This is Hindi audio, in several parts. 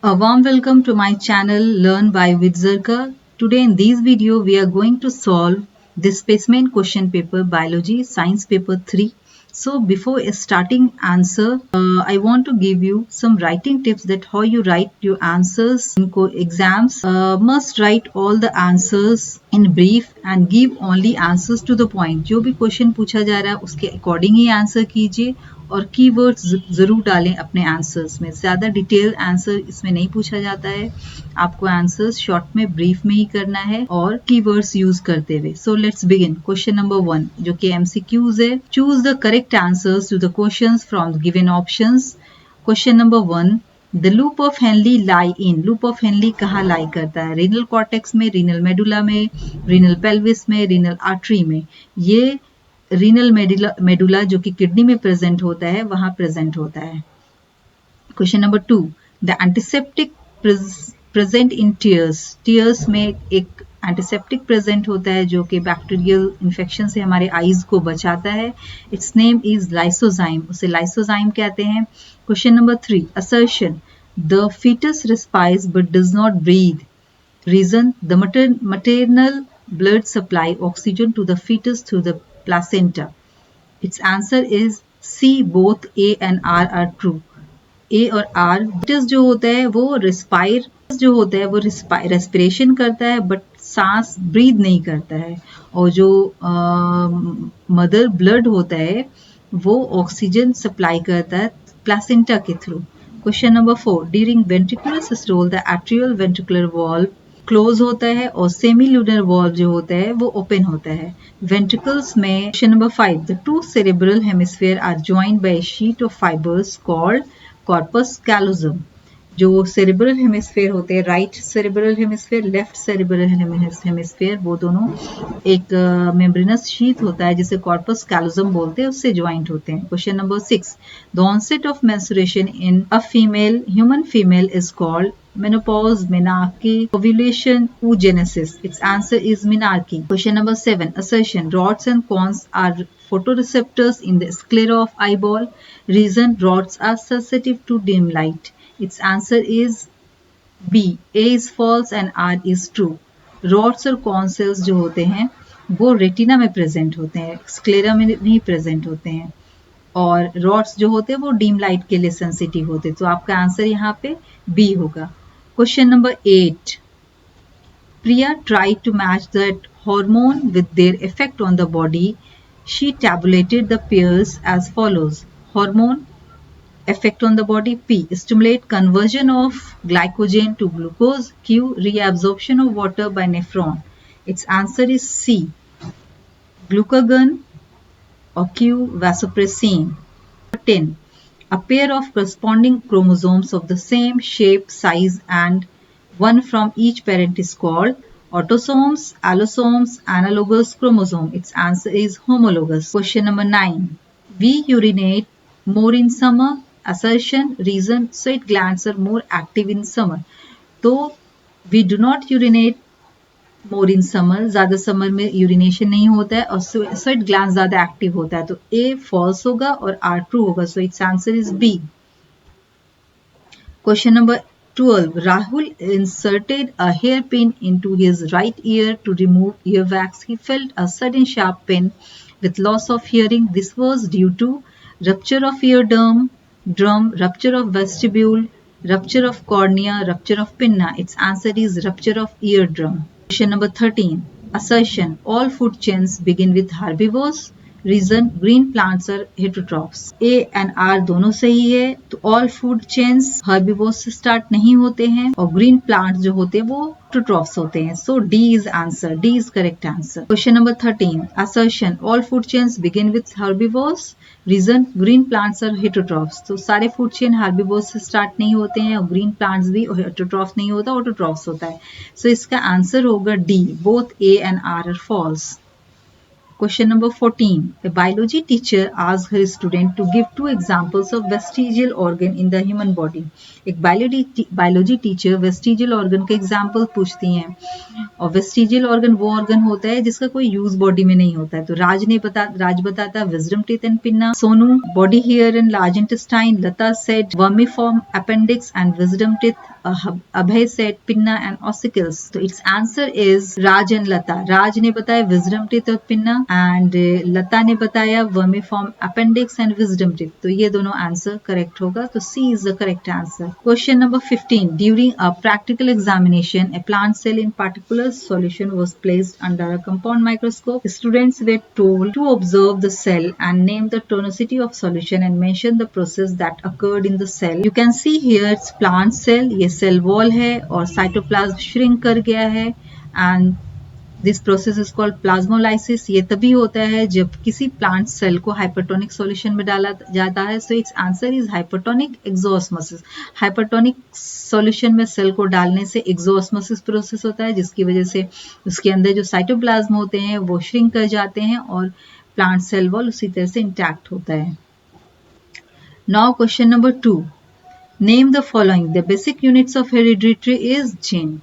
A warm welcome to my channel Learn by Vidzarka. Today in this video we are going to solve this specimen question paper biology science paper 3. So before starting answer I want to give you some writing tips that how you write your answers in exams. Must write all the answers in brief and give only answers to the point. जो भी क्वेश्चन पूछा जा रहा है उसके अकॉर्डिंग ही आंसर कीजिए और कीवर्ड्स जरूर डालें अपने आंसर्स में. ज़्यादा डिटेल आंसर इसमें नहीं पूछा जाता है. आपको आंसर्स शॉर्ट में ब्रीफ में ही करना है और कीवर्ड्स यूज करते हुए. So let's begin. Question number 1 जो कि एमसीक्यूज है. Choose the correct answers to the questions from the given options. Question number 1 the loop of Henle lie in. Loop of Henle कहाँ लाई करता है? रीनल कॉर्टेक्स में, रीनल मेडुला में, रीनल पेल्विस में, रीनल आर्टरी में. ये रीनल मेडुला जो कि किडनी में प्रेजेंट होता है वहां प्रेजेंट होता है. Question number 2 the antiseptic present in tears. Tears में एक एंटीसेप्टिक प्रेजेंट होता है जो कि बैक्टीरियल इन्फेक्शन से हमारे आईज को बचाता है. Its name is lysozyme. उसे लाइसोजाइम कहते हैं. Question number 3 assertion the foetus respires but does not breathe. Reason the maternal blood supply oxygen to the fetus through the placenta. Its answer is C. Both A and R are true. A और R. fetus जो होता है वो रेस्पिरेशन करता है बट सांस ब्रीद नहीं करता है. और जो मदर ब्लड होता है वो ऑक्सीजन सप्लाई करता है प्लासेंटा के through. Question number 4 during ventricular systole the atrial ventricular valve close होता है और सेमी लूनर वॉल्व जो होता है वो ओपन होता है. वेंट्रिकल्स में. Question number 5 the two cerebral hemisphere are joined by sheet of fibres called corpus callosum. जो सेरेब्रल हेमिस्फीयर होते हैं, right cerebral hemisphere, left cerebral hemisphere, वो दोनों एक मेम्ब्रेनस शीट होता है जिसे कॉर्पस कैलोजम बोलते हैं, उससे ज्वाइंट होते हैं. Question number 6 the onset of menstruation in a female human female is called menopause, menarche, ovulation, oogenesis. Its answer is menarche. Question number 7 assertion rods and cones are photoreceptors in the sclera of eyeball. Reason rods are sensitive to dim light. Its answer is B. A is false and R is true. rods और cone cells जो होते हैं वो रेटिना में प्रेजेंट होते हैं, स्क्लेरा में नहीं प्रेजेंट होते हैं. और रॉड्स जो होते हैं वो डीम लाइट के लिए सेंसिटिव होते हैं. तो आपका आंसर यहाँ पे बी होगा. Question number 8 Priya tried to match that hormone with their effect on the body. She tabulated the pairs as follows. Hormone effect on the body. P. Stimulate conversion of glycogen to glucose. Q. Reabsorption of water by nephron. Its answer is C. Glucagon or Q. Vasopressin. 10. A pair of corresponding chromosomes of the same shape, size and one from each parent is called autosomes, allosomes, analogous chromosome. Its answer is homologous. Question number 9. We urinate more in summer. Assertion, reason, sweat glands are more active in summer. तो we do not urinate more in summer. ज्यादा समर में यूरिनेशन नहीं होता है और स्वेट ग्लैंड ज्यादा एक्टिव होता है. तो ए फॉल्स होगा और आर ट्रू होगा. So its answer is B. Question number 12 Rahul inserted a hair pin into his right ear to remove earwax. He felt a sudden sharp pain with loss of hearing. This was due to rupture of eardrum, rupture of vestibule, rupture of cornea, rupture of pinna. Its answer is rupture of eardrum. Question number 13. Assertion. All food chains begin with herbivores. Reason. Green plants are heterotrophs. A and R दोनों सही है. तो all food chains herbivores से start नहीं होते हैं और green plants जो होते हैं वो heterotrophs होते हैं. So D is answer. D is correct answer. Question number 13. Assertion. All food chains begin with herbivores. Reason. Green plants are heterotrophs. तो सारे food chain herbivores से start नहीं होते हैं और green plants भी heterotrophs नहीं होता, autotrophs होता है. So इसका answer होगा D. Both A and R are false. Question number 14. A biology teacher asked her student to give 2 examples of vestigial organ in the human body. एक biology teacher vestigial organ के example पूछती हैं और vestigial organ वो organ होता है जिसका कोई use body में नहीं होता है. तो राज बताता wisdom teeth and pinna. Sonu body hair and large intestine. Lata said vermiform appendix and wisdom teeth. Abhay said pinna and ossicles. So its answer is Raj and Lata. Raj ने बताया wisdom teeth और pinna and Lata ने बताया vermiform appendix and wisdom teeth. तो ये दोनों answer correct होगा. तो C is the correct answer. Question number 15. During a practical examination, a plant cell in particular solution was placed under a compound microscope. Students were told to observe the cell and name the tonicity of solution and mention the process that occurred in the cell. You can see here it's plant cell. ये cell wall है और cytoplasm shrink कर गया है and this process is called plasmolysis. ये तभी होता है जब किसी plant cell को hypertonic solution में डाला जाता है. So its answer is hypertonic exosmosis. Hypertonic solution में cell को डालने से exosmosis process होता है जिसकी वजह से उसके अंदर जो cytoplasm होते हैं वो shrink कर जाते हैं और plant cell wall उसी तरह से intact होता है. Now question number 2. Name the following. The basic units of hereditary is gene.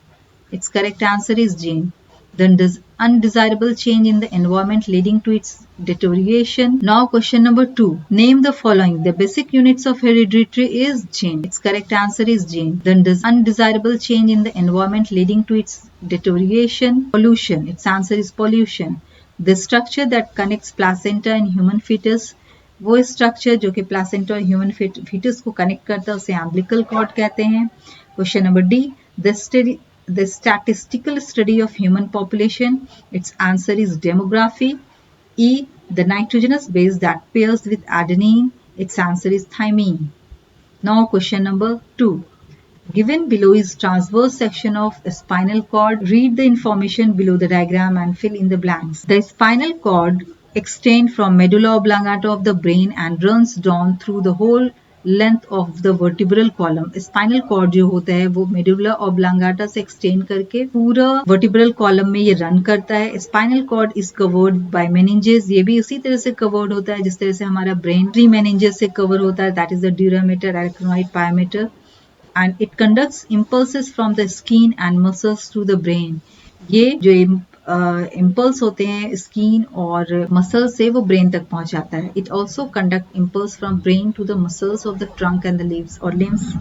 Its correct answer is gene. Then does undesirable change in the environment leading to its deterioration. Now question number 2. Name the following. The basic units of hereditary is gene. Its correct answer is gene. Then does undesirable change in the environment leading to its deterioration. Pollution. Its answer is pollution. The structure that connects placenta and human fetus. वो स्ट्रक्चर जो कि प्लासेंटा और ह्यूमन फीटस को कनेक्ट करता है उसे अम्बिलिकल कॉर्ड कहते हैं. Question number D. The statistical study of human population. Its answer is demography. E. The nitrogenous base that pairs with adenine. Its answer is thymine. Now question number 2. Given below is transverse section of a spinal cord. Read the information below the diagram and fill in the blanks. The spinal cord extends from medulla oblongata of the brain and runs down through the whole length of the vertebral column. Spinal cord जो होता है वो medulla oblongata से extend करके पूरा vertebral column में ये run करता है. Spinal cord is covered by meninges. ये भी उसी तरह से covered होता है जिस तरह से हमारा brain 3 meninges से cover होता है. That is the dura mater, arachnoid, pyometer. And it conducts impulses from the skin and muscles to the brain. ये जो इम्पल्स होते हैं स्किन और मसल से वो ब्रेन तक पहुंचाता है. It also conduct impulse from brain to the muscles of the trunk and the leaves और लिम्स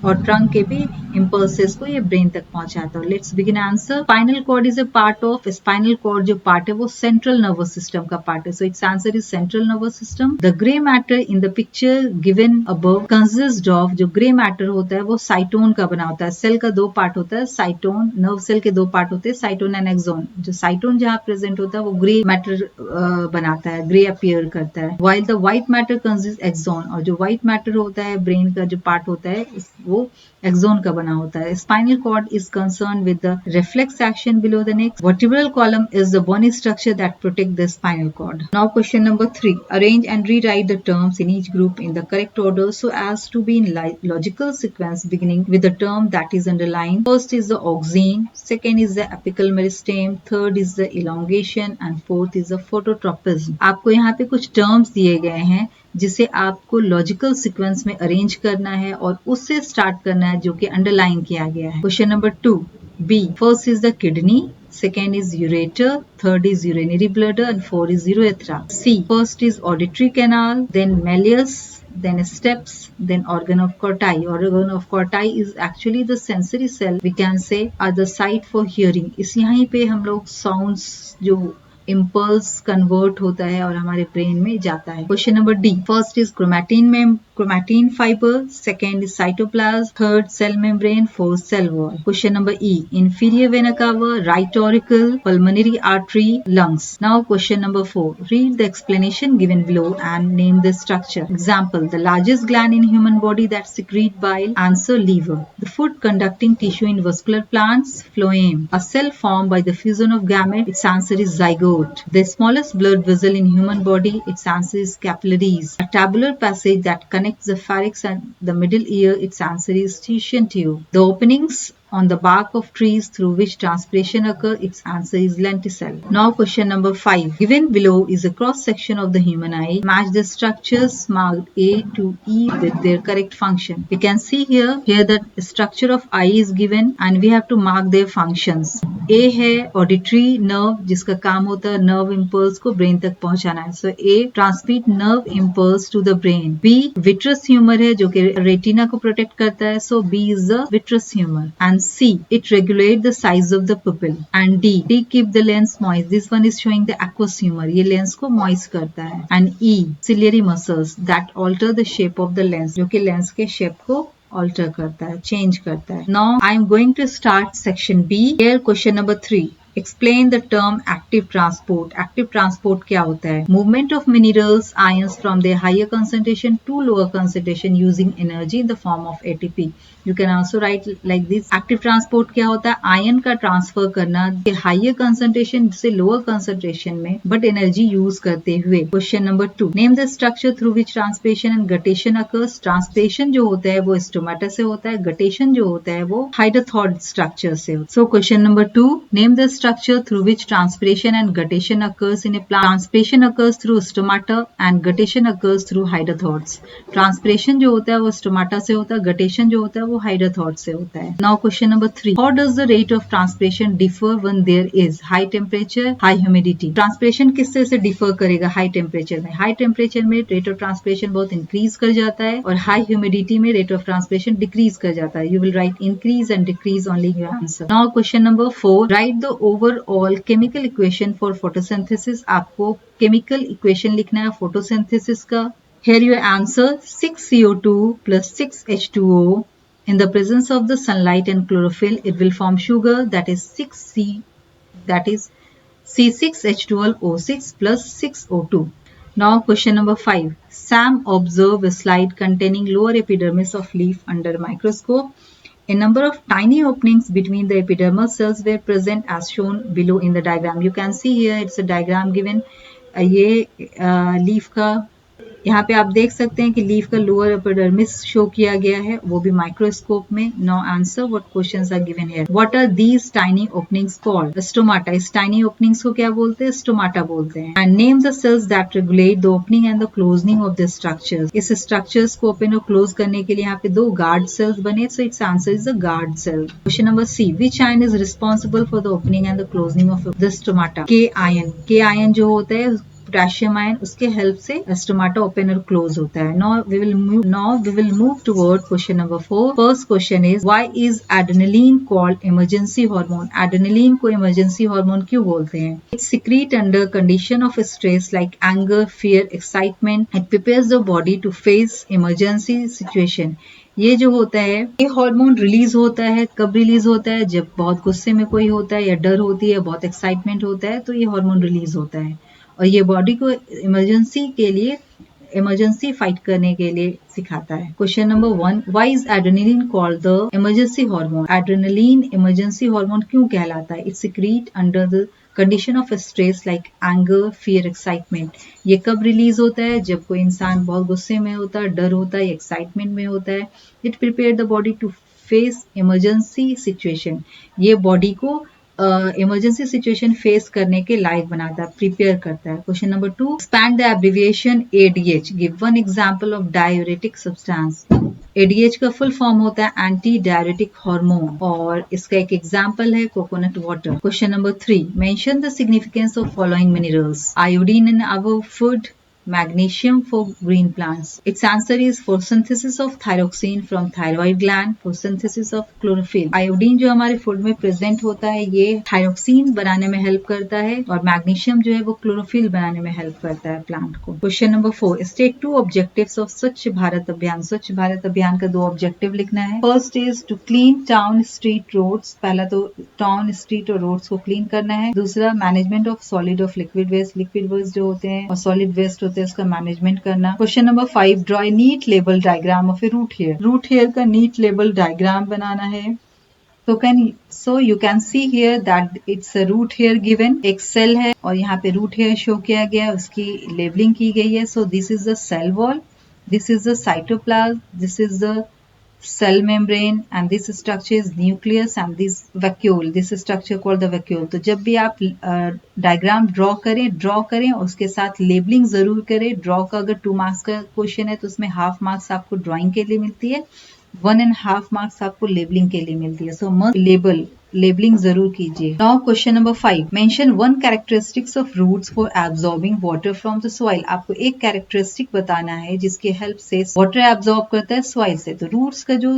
और ट्रंक के भी इम्पल्सेस को ये ब्रेन तक पहुंचाता है. Let's begin answer. Spinal cord is a part of. Spinal cord जो पार्ट है वो सेंट्रल नर्वस सिस्टम का पार्ट है. So its answer is central nervous system. The grey matter in the picture given above consist of. जो ग्रे मैटर होता है वो साइटोन का बना होता है. सेल का 2 पार्ट होता है. साइटोन, नर्व सेल के 2 पार्ट होते हैं, साइटोन एंड एक्सोन. जो साइटोन जहाँ प्रेजेंट होता है वो ग्रे मैटर बनाता है, ग्रे अपीयर करता है. While the white matter consist axon. और जो व्हाइट मैटर होता है ब्रेन का जो पार्ट होता है वो एक्सोन का बना होता है. Spinal cord is concern with the reflex action below the neck. Vertebral column is the bony structure that protect the spinal cord. Now question number 3. Arrange and rewrite the terms in each group in the correct order so as to be in logical sequence beginning with the term that is underlined. First is the auxin, second is the apical meristem, third is the elongation and fourth is the phototropism. आपको यहाँ पे कुछ टर्म्स दिए गए हैं जिसे आपको लॉजिकल सीक्वेंस में अरेंज करना है और उससे स्टार्ट करना है जो कि अंडरलाइन किया गया है. Question number 2. B. First is the kidney, second is ureter, third is urinary bladder and fourth is urethra. C. First is auditory canal, then malleus, then steps, then organ of Corti. Organ of Corti is actually the sensory cell, we can say, are the site for hearing. इस यहीं पे हम लोग साउंड्स जो इम्पल्स कन्वर्ट होता है और हमारे ब्रेन में जाता है. Question number D. First is chromatin fiber, second is cytoplasm, third cell membrane, fourth cell wall. Question number E. Inferior vena cava, right auricle, pulmonary artery, lungs. Now question number 4. Read the explanation given below and name the structure. Example: the largest gland in human body that secrete bile. Answer: liver. The food conducting tissue in vascular plants. Phloem. A cell formed by the fusion of gametes. Its answer is zygote. throat. The smallest blood vessel in human body, its answer is capillaries. A tabular passage that connects the pharynx and the middle ear, its answer is Titian tube. The openings on the bark of trees through which transpiration occurs, its answer is lenticel. Now question number 5. Given below is a cross section of the human eye. Match the structures marked A to E with their correct function. You can see here the structure of eye is given and we have to mark their functions. A है ऑडिटरी नर्व जिसका काम होता है नर्व इम्पल्स को ब्रेन तक पहुंचाना है. So A transmit nerve impulse to the brain. B vitreous humour है जो कि रेटिना को प्रोटेक्ट करता है. So B is the vitreous humour. And C it regulate the size of the pupil. And D keep the lens moist. This one is showing the aqueous humour. ये लेंस को मॉइस्ट करता है. And E ciliary muscles that alter the shape of the lens जो कि लेंस के शेप को alter करता है, change करता है. Now I am going to start section B. Here question number 3. Explain the term active transport. Active transport क्या होता है? Movement of minerals, ions from their higher concentration to lower concentration using energy in the form of ATP. You can also write like this. Active transport क्या होता है? आयन का ट्रांसफर करना हाइयर कंसंट्रेशन से लोअर कंसंट्रेशन में बट एनर्जी यूज करते हुए. Question number 2. Name the structure through which transpiration and guttation occurs. Transpiration जो होता है वो स्टोमाटा से होता है. गटेशन जो होता है वो हाइड्रोथॉड स्ट्रक्चर से. So question number 2. Name the structure through which transpiration and guttation occurs in a plant. Transpiration occurs through stomata and guttation occurs through hydrothods. Transpiration जो होता है वो stomata से होता है, guttation जो होता है वो hydrothod से होता है. Now question number 3. How does the rate of transpiration differ when there is high temperature, high humidity? Transpiration किस तरह से differ करेगा high temperature में? High temperature में rate of transpiration बहुत increase कर जाता है और high humidity में rate of transpiration decrease कर जाता है. You will write increase and decrease only your answer. Now question number 4. Write the overall chemical equation for photosynthesis. आपको केमिकल इक्वेशन लिखना है फोटोसिंथेसिस का. Here your answer 6CO2 plus 6H2O. In the presence of the sunlight and chlorophyll, it will form sugar that is 6C, that is C6H12O6 plus 6O2. Now question number 5. Sam observed a slide containing lower epidermis of leaf under microscope. A number of tiny openings between the epidermal cells were present as shown below in the diagram. You can see here it's a diagram given. ये लीफ का यहाँ पे आप देख सकते हैं कि लीफ का लोअर एपिडर्मिस शो किया गया है वो भी माइक्रोस्कोप में. No answer what questions are given here. What are these tiny openings called? Stomata. इस टाइनी ओपनिंग्स को क्या बोलते हैं? स्टोमाटा बोलते हैं. And name the cells that regulate the opening and the closing of the structures. इस स्ट्रक्चर्स को ओपन और क्लोज करने के लिए यहाँ पे 2 गार्ड सेल्स बने. So its answer is the guard cell. Question number C. Which ion is responsible for the opening and the closing of the stomata? के आयन. के आयन जो होता है पोटेशियम आयन उसके हेल्प से स्टोमाटा ओपन और क्लोज होता है. Now we will move toward question number 4. First question is why is adrenaline called emergency hormone? Adrenaline को emergency hormone क्यों बोलते हैं? It secrete under condition of stress like anger, fear, excitement. It prepares the body to face emergency situation. ये जो होता है ये हार्मोन रिलीज होता है. कब रिलीज होता है? जब बहुत गुस्से में कोई होता है या डर होती है, बहुत एक्साइटमेंट होता है तो ये हार्मोन रिलीज होता है और ये बॉडी को इमरजेंसी फाइट करने के लिए सिखाता है. Question number 1. Why is adrenaline called the emergency hormone? Adrenaline emergency hormone क्यों कहलाता है? It secret under the condition of stress like anger, fear, excitement. ये कब रिलीज होता है? जब कोई इंसान बहुत गुस्से में होता है, डर होता है, एक्साइटमेंट में होता है. It prepare the body to face emergency situation. ये बॉडी को इमरजेंसी सिचुएशन फेस करने के लायक बनाता है, प्रिपेयर करता है. Question number 2. Expand the abbreviation ADH. Give one example of diuretic substance. ADH का फुल फॉर्म होता है एंटी डायूरेटिक हार्मोन और इसका एक एग्जांपल है coconut water. Question number 3. Mention the significance of following minerals. Iodine in our food, magnesium for green plants. Its answer is for synthesis of thyroxine from thyroid gland, for synthesis of chlorophyll. Iodine जो हमारे फूड में प्रेजेंट होता है ये थायरोक्सिन बनाने में हेल्प करता है और मैग्नीशियम जो है वो क्लोरोफिल बनाने में हेल्प करता है प्लांट को. Question number 4. State 2 objectives of स्वच्छ भारत अभियान. स्वच्छ भारत अभियान का 2 ऑब्जेक्टिव लिखना है. First is to clean town street roads. पहला तो टाउन स्ट्रीट और रोड्स को क्लीन करना है. दूसरा management of solid of liquid waste. Liquid waste जो होते हैं और सॉलिड वेस्ट इसका मैनेजमेंट करना. Question number 5. Draw neat label diagram of a root hair. Root hair का नीट लेबल डायग्राम बनाना है. So you can see here that it's a root here given, एक cell है और यहाँ पे root here show किया गया है, उसकी labeling की गई है. So this is the cell wall, this is the cytoplasm, this is the cell membrane and this structure is nucleus and this vacuole, this structure called the vacuole. तो जब भी आप डायग्राम ड्रॉ करें उसके साथ लेबलिंग जरूर करें. ड्रॉ का अगर 2 मार्क्स का क्वेश्चन है तो उसमें हाफ मार्क्स आपको ड्राइंग के लिए मिलती है, 1.5 मार्क्स आपको लेबलिंग के लिए मिलती है. सो मस्ट लेबलिंग जरूर कीजिए. Now question number 5, mention one characteristics of roots for absorbing water from the soil. आपको एक कैरेक्टरिस्टिक बताना है जिसकी हेल्प से वाटर एब्जॉर्ब करता है सॉइल से. तो रूट्स का जो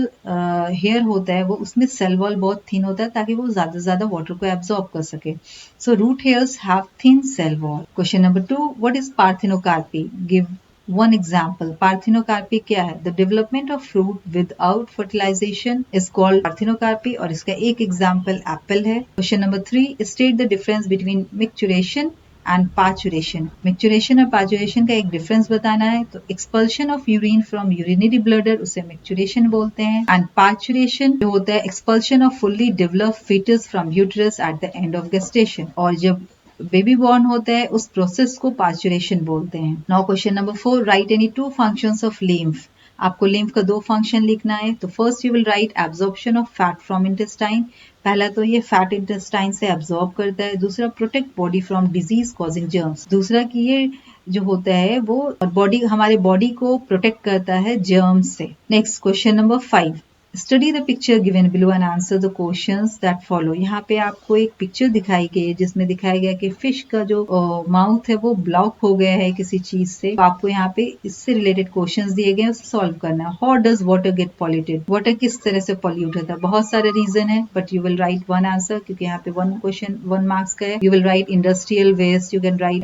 हेयर होता है वो उसमें सेल वॉल बहुत थिन होता है ताकि वो ज्यादा से ज्यादा वाटर को एब्जॉर्ब कर सके. So root hairs have thin cell wall. Question number 2, what is parthenocarpy? Give one example. Parthenocarpy क्या है? The development of fruit without fertilization is called parthenocarpy और इसका एक एग्जाम्पल एप्पल है. Question number 3, state the difference between micturition and parturition. Micturition और parturition का एक डिफरेंस बताना है. तो expulsion of urine from urinary bladder उसे micturition बोलते हैं and parturition जो होता है expulsion of fully developed fetus from uterus at the end of gestation. और जब बेबी बॉर्न होता है उस प्रोसेस को पार्चुरेशन बोलते हैं. Now question number 4, right any 2 functions of lymph. आपको लिम्फ का 2 फंक्शन लिखना है. तो first you will right absorption of fat from intestine. पहला तो ये फैट इंटेस्टाइन से एब्जॉर्ब करता है. दूसरा protect body from disease causing germs. दूसरा कि ये जो होता है वो बॉडी हमारे बॉडी को प्रोटेक्ट करता है जर्म्स से. Next question number 5, study the picture given below and answer the questions that follow. यहाँ पे आपको एक पिक्चर दिखाई गई है जिसमें दिखाया गया कि फिश का जो माउथ है वो ब्लॉक हो गया है किसी चीज से. तो आपको यहाँ पे इससे रिलेटेड क्वेश्चंस दिए गए हैं, उसे सॉल्व करना है. How does water get polluted? Water किस तरह से पॉल्यूट होता है? बहुत सारे रीजन है but you will write 1 answer क्योंकि यहाँ पे 1 क्वेश्चन 1 मार्क्स का है. You will write industrial waste, you can write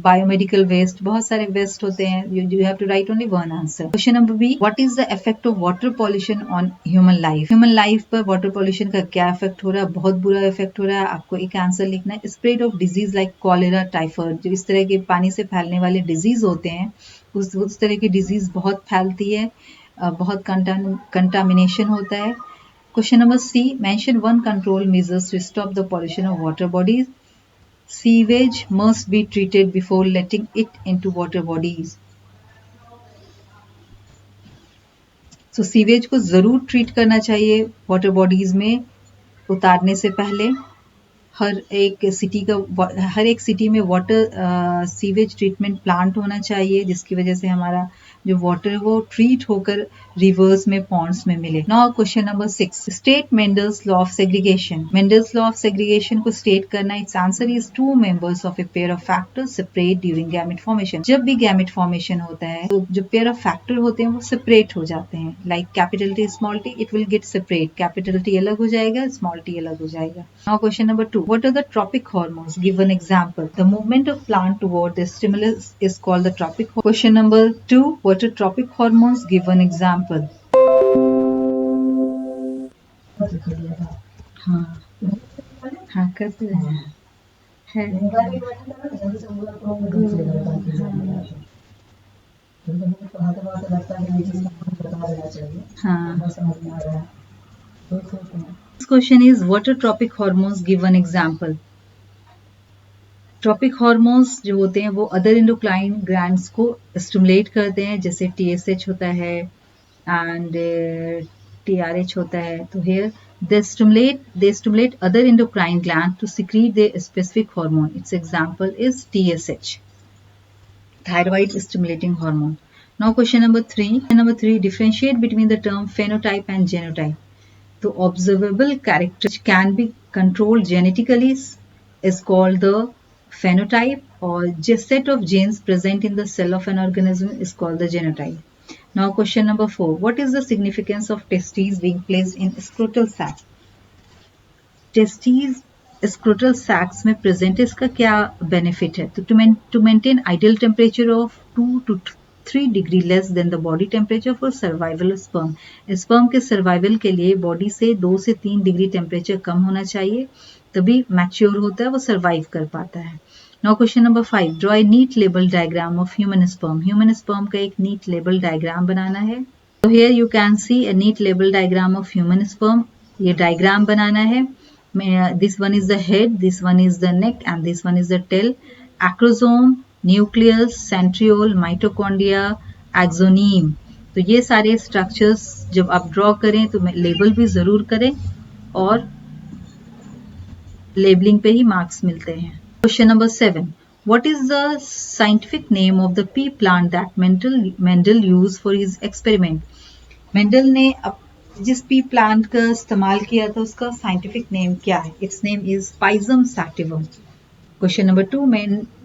biomedical waste, बहुत सारे वेस्ट होते हैं. You have to write only 1 answer. Question number B, what is the effect of water pollution on human life पर वाटर पॉल्यूशन का क्या इफेक्ट हो रहा है? बहुत बुरा इफेक्ट हो रहा है. आपको एक आंसर लिखना है. Spread of disease like cholera, typhoid, जो इस तरह के पानी से फैलने वाले डिजीज होते हैं उस तरह की डिजीज बहुत फैलती है, बहुत कंटामिनेशन होता है. Question number C, mention 1 control measures to stop the pollution of water bodies. Sewage must be treated before letting it into water bodies. तो सीवेज को जरूर ट्रीट करना चाहिए वाटर बॉडीज में उतारने से पहले. हर एक सिटी में वाटर सीवेज ट्रीटमेंट प्लांट होना चाहिए जिसकी वजह से हमारा जो वाटर है वो ट्रीट होकर रिवर्स में पॉन्ड्स में मिले. Now question number 6, state Mendel's law of segregation. Mendel's law of segregation को स्टेट करना. It's answer is 2 members of a pair of factors separate during gamete formation. जब भी गैमेट फॉर्मेशन होता है तो जो पेयर ऑफ फैक्टर होते हैं वो सेपरेट हो जाते हैं. Like capital T small T, it will get separate. Capital T अलग हो जाएगा, स्मॉल टी अलग हो जाएगा. Now question number 2, what are the tropic hormones? Give an example. The movement of plant toward the stimulus is called the tropic. Question number 2, what are tropic hormones? Give an example. हाँ करते हैं. This question is, what are tropic hormones? Give an example. Tropic hormones जो होते हैं वो अदर एंडोक्राइन ग्लैंड्स को स्टिमुलेट करते हैं, जैसे TSH होता है एंड TRH होता है. तो here they stimulate other endocrine gland to secrete their specific hormone. Its example is TSH, thyroid stimulating hormone. Now question number 3, differentiate between the term phenotype and genotype. तो observable character which can be controlled genetically is called the phenotype, or just set of genes present in the cell of an organism is called the genotype. Now question number 4, what is the significance of testes being placed in scrotal sac? Testes scrotal sacs में present इसका क्या benefit है? तो to maintain ideal temperature of 2 to 3 degree less than the body temperature for survival of sperm. Sperm के सर्वाइवल के लिए बॉडी से 2 से 3 डिग्री टेम्परेचर कम होना चाहिए, तभी मैच्योर होता है, वो सर्वाइव कर पाता है. Now question number 5, draw a neat label diagram of human sperm. Human sperm का एक नीट लेबल डायग्राम बनाना है. So here you can see a neat label diagram of human sperm. ये डायग्राम बनाना है. This one is the head, this one is the neck, and this one is the tail. Acrosome, nucleus, centriole, mitochondria, axoneme. तो ये सारे स्ट्रक्चर्स जब आप ड्रॉ करें तो लेबल भी जरूर करें और लेबलिंग पे ही मार्क्स मिलते हैं. Question number 7. What is the scientific name of the pea plant that Mendel used for his experiment? Mendel ने जिस पी प्लांट का इस्तेमाल किया था उसका साइंटिफिक नेम क्या है? Its name is Pisum sativum. Question number 2.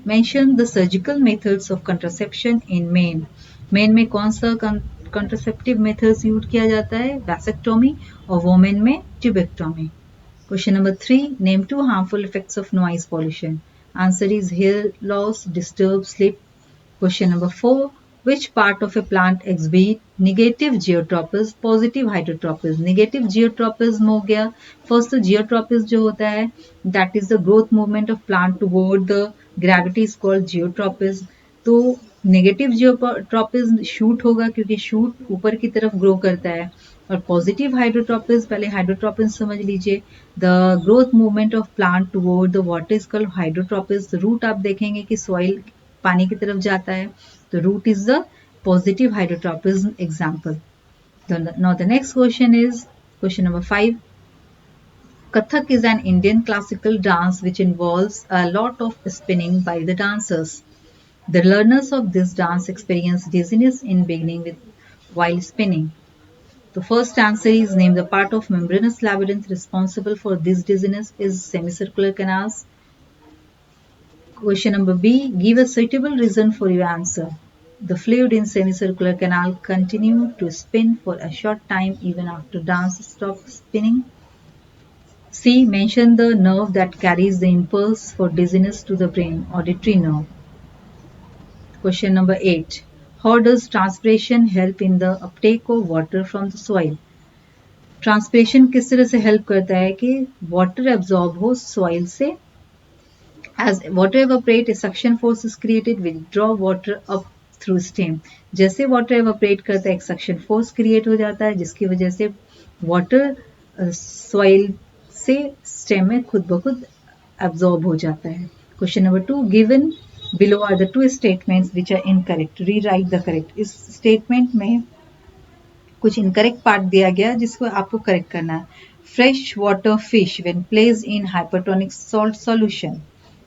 Mention the surgical methods of contraception in men. Men में कौन सा कंट्रासेप्टिव मेथड्स यूज किया जाता है? वैसेक्टोमी. और वोमेन में tubectomy. Question number 3. Name 2 harmful effects of noise pollution. Answer is here loss, disturb sleep. Question number 4. Which part of a plant exhibit negative geotropism, positive hydrotropism? Negative geotropism हो गया. First तो geotropism जो होता है that is the growth movement of plant toward the gravity is called geotropism. तो negative geotropism shoot होगा क्योंकि shoot ऊपर की तरफ grow करता है. और positive hydrotropism, पहले hydrotropism समझ लीजिए. The growth movement of plant toward the water is called hydrotropism. root आप देखेंगे कि soil पानी की तरफ जाता है. The root is the positive hydrotropism example. Now the next question is question number 5. Kathak is an Indian classical dance which involves a lot of spinning by the dancers. The learners of this dance experience dizziness in beginning while spinning. The first answer is name the part of membranous labyrinth responsible for this dizziness is semicircular canals. Question number B. Give a suitable reason for your answer. The fluid in semicircular canal continue to spin for a short time even after dance stops spinning. C. Mention the nerve that carries the impulse for dizziness to the brain, auditory nerve. Question number 8. How does transpiration help in the uptake of water from the soil? Transpiration किस तरह से help करता है कि water absorb हो soil से. As water evaporate, a suction force is created which draw water up through stem. जैसे water evaporate करता है एक suction force create हो जाता है जिसकी वजह से water soil से stem में खुद ब खुद absorb हो जाता है. Question number 2. Given below are the two statements which are incorrect. Rewrite the correct. इस statement में कुछ incorrect part दिया गया जिसको आपको correct करना है. Fresh water fish when placed in hypertonic salt solution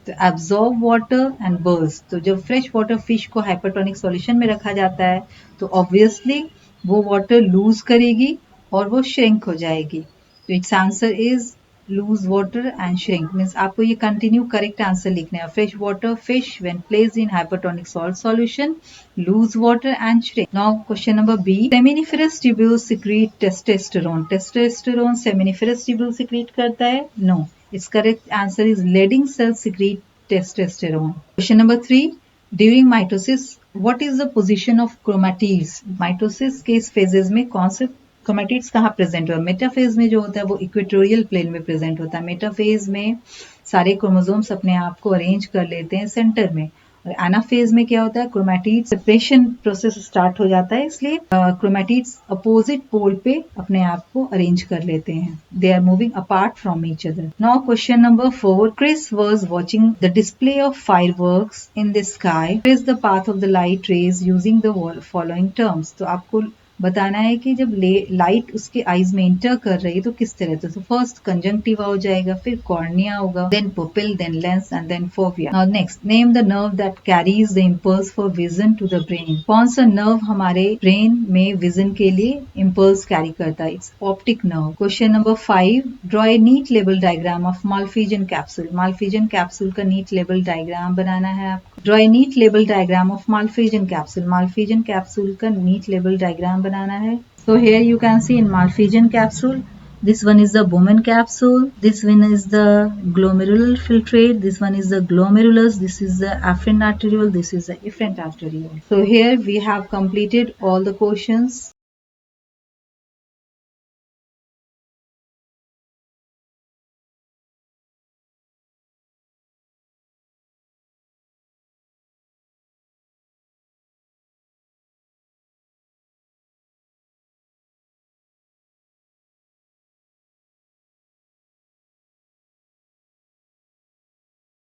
तो absorb water and burst. तो जब fresh water fish को hypertonic solution में रखा जाता है तो obviously वो water lose करेगी और वो shrink हो जाएगी. तो its answer is lose water and shrink. Means आपको ये continue correct answer लिखना है. Fresh water fish when placed in hypertonic salt solution lose water and shrink. Now question number B. Seminiferous tubules secrete testosterone. Testosterone seminiferous tubule secrete करता है? No. Its correct answer is leading cells secrete testosterone. Question number 3. During mitosis, what is the position of chromatids? Mitosis के इस phases में कौन से chromatids कहाँ present होता है? मेटाफेज में जो होता है वो इक्वेटोरियल प्लेन में present होता है. मेटाफेज में सारे क्रोमोसोम्स अपने आप को अरेंज कर लेते हैं सेंटर में. और एनाफेज में क्या होता है? क्रोमैटिड सेपरेशन प्रोसेस स्टार्ट हो जाता है इसलिए क्रोमैटिड्स अपोजिट पोल पे अपने आप को अरेंज कर लेते हैं. They are moving apart from each other. Now question number 4. Chris was watching the display of fireworks in the sky. Trace the path of the light rays using the following terms. तो आपको बताना है कि जब लाइट उसके आईज में इंटर कर रही है तो किस तरह से. तो फर्स्ट कंजंक्टिवा हो जाएगा, फिर कॉर्निया होगा, then pupil, then lens and then fovea. Now next, name the nerve that carries the impulse for vision to the brain. कौन सा नर्व हमारे ब्रेन में विजन के लिए इंपल्स कैरी करता है? It's optic nerve. Question number 5. Draw a neat label diagram of Malpighian capsule. Malpighian capsule का नीट लेबल डायग्राम बनाना है आपको. Draw a neat label diagram of Malpighian capsule. Malpighian capsule का नीट लेबल डायग्राम बनाना है. So here you can see in Malpighian capsule, this one is the Bowman capsule, this one is the glomerular filtrate, this one is the glomerulus, this is the afferent arteriole, this is the efferent arteriole. So here we have completed all the questions.